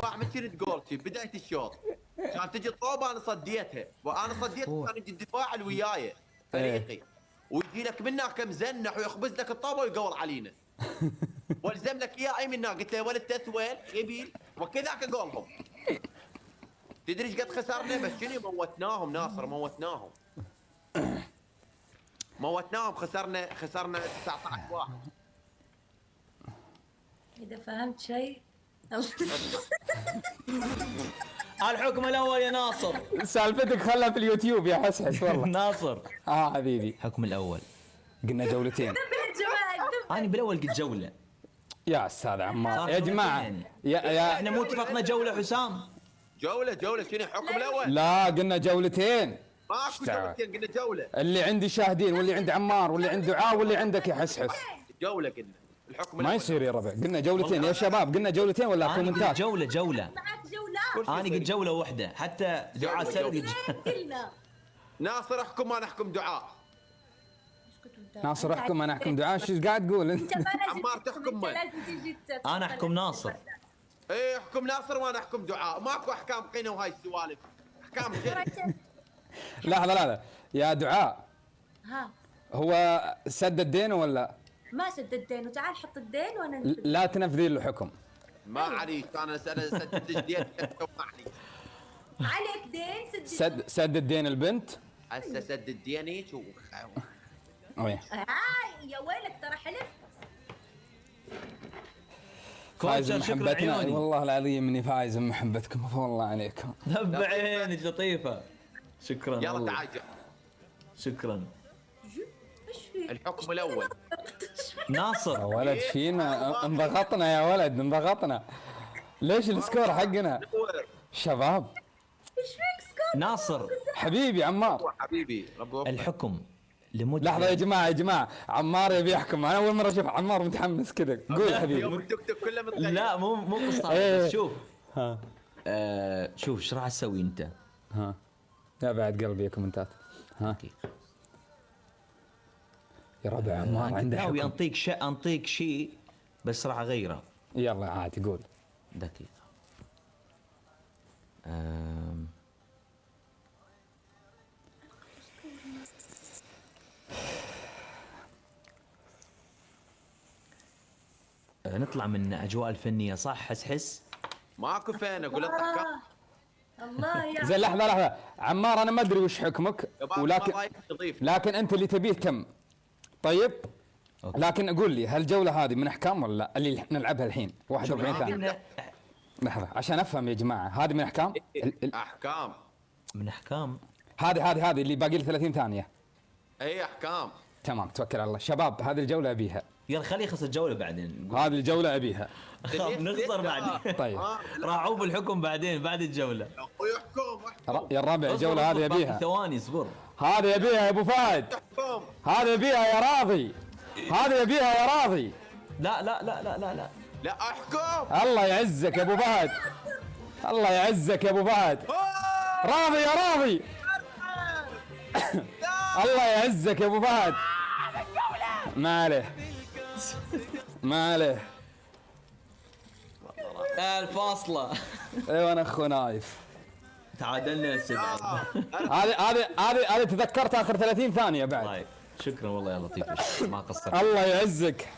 الدفاع من شنو تقول في بدايه الشوط كان تجي الطوبه انا صديتها وانا صديتها كان يجي الدفاع اللي وياي فريقي ويجي لك منها كم زنح ويخبز لك الطوبه ويقول علينا والزم لك اياه اي منا قلت له يا ولد تثويل غبيل وكذاك اقولهم تدري ايش قد خسرنا بس شنو موتناهم ناصر موتناهم خسرنا 19 واحد اذا فهمت شيء الحكم الاول يا ناصر. سالفتك خلها في اليوتيوب يا حسحس والله. ناصر حبيبي الحكم الاول قلنا جولتين. انا بالاول قلت جوله يا استاذ عمار يا جماعه يا احنا مو اتفقنا جوله حسام؟ جوله شنو الحكم الاول؟ لا قلنا جولتين. ماكو جولتين قلنا جوله. اللي عندي شاهدين واللي عند عمار واللي عند دعاء واللي عندك يا حسحس. جوله قلنا الحكم ما يصير يا ربع قلنا جولتين يا شباب قلنا جولتين ولا كومنتات؟ جوله معك جولات. انا قلت جوله واحده حتى دعاء سالت قلنا ناصر احكم ما نحكم دعاء. ناصر احكم انا احكم دعاء ايش قاعد تقول انت؟ عمار تحكم من؟ انا احكم ناصر. ايه احكم ناصر وانا احكم دعاء ماكو احكام قنا وهاي السوالف احكام شرك. لا يا دعاء ها هو سد الدين ولا ما سد الدين وتعال حط الدين وانا لا تنفذين له حكم؟ ما عليك انا سدد الدين علي عليك دين سد الدين البنت هسه سد الدين هيك يا ويلك ترى حلف فايز محبتنا والله العظيم اني فايز بمحبتكم والله عليكم. ذب عينك لطيفه. شكرا يلا تعال شكرا. الحكم الاول ناصر. يا ولد فينا انضغطنا يا ولد انضغطنا. ليش السكور حقنا شباب؟ ايش فيك سكور؟ ناصر حبيبي عمار حبيبي الحكم لمدة لحظة يا جماعة عمار يبي يحكم. أنا أول مرة أشوف عمار متحمس كذا. قول حبيبي. يوم التكتك كله متغير. لا مو قصة. شوف ها شوف ايش راح تسوي انت؟ ها يا بعد قلبي يا كومنتات. ها يا ربع عمار عنده حكم. انطيك شيء بس راح اغيره. يلا عادي قول. دقيقة. نطلع من اجواء الفنيه صح حس ماكو فين اقول لك احكام. الله يا زين لحظة عمار أنا ما أدري وش حكمك لكن أنت اللي تبيه تم. طيب أوكي. لكن قول لي هل الجولة هذه من أحكام ولا لا اللي نلعبها الحين 41 ثانية؟ لحظة عشان أفهم يا جماعة هذه من أحكام؟ أحكام من أحكام. هذه اللي باقي لي 30 ثانية. أي أحكام. تمام توكل على الله. شباب هذه الجولة أبيها. يلا خليه يخلص الجولة بعدين. هذه الجولة أبيها. نخسر بعدين. طيب راعوا بالحكم بعدين بعد الجولة. احكم يا الربع الجولة هذه أبيها. ثواني اصبر. هذه أبيها يا أبو فهد. هذه أبيها يا راضي. هذه أبيها يا راضي. لا لا لا لا لا لا لا احكم. الله يعزك يا أبو فهد. الله يعزك يا أبو فهد. راضي يا راضي. الله يعزك يا أبو فهد. ما عليه الفاصلة. ايوه انا اخو نايف. تعادلنا يا سيدي. هذه تذكرت اخر 30 ثانية بعد. طيب شكرا والله يا لطيف ما قصرت. الله يعزك.